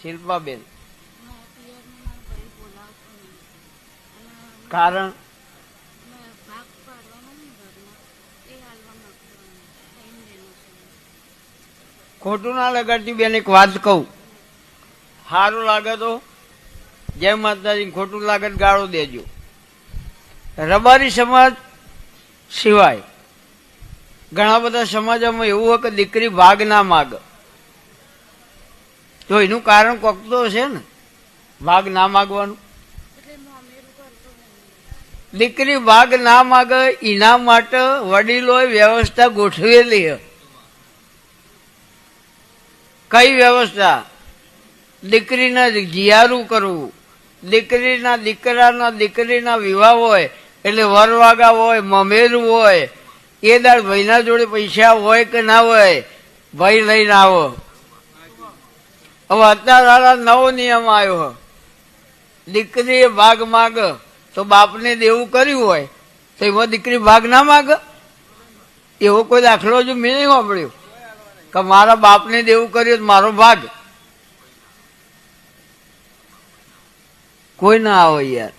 શિલ્પાબેન, કારણ ખોટું ના લગાડતી બેન. એક વાત કહું, સારું લાગે તો જય માતાજી, ખોટું લાગે તો ગાળો દેજો. રબારી સમાજ સિવાય ઘણા બધા સમાજોમાં એવું હોય કે દીકરી ભાગ ના માગે. તો એનું કારણ કોક તો છે ને, ભાગ ના માગવાનું. દીકરી ભાગ ના માગે એના માટે વડીલોએ વ્યવસ્થા ગોઠવેલી. કઈ વ્યવસ્થા? દીકરીને જીયારું કરવું, દીકરીના વિવાહ હોય એટલે વરવાગા હોય, મમેરું હોય, એ દાડ ભાઈના જોડે પૈસા હોય કે ના હોય, ભાઈ લઈને આવો. હવે અત્યારે નવો નિયમ આવ્યો, દીકરી ભાગ માગ તો બાપને દેવું કર્યું હોય તો એમાં દીકરી ભાગ ના માગ. એવો કોઈ દાખલો જો મેં નહીં સાંભળ્યો કે મારા બાપને દેવું કર્યું મારો ભાગ. કોઈ ના આવે યાર.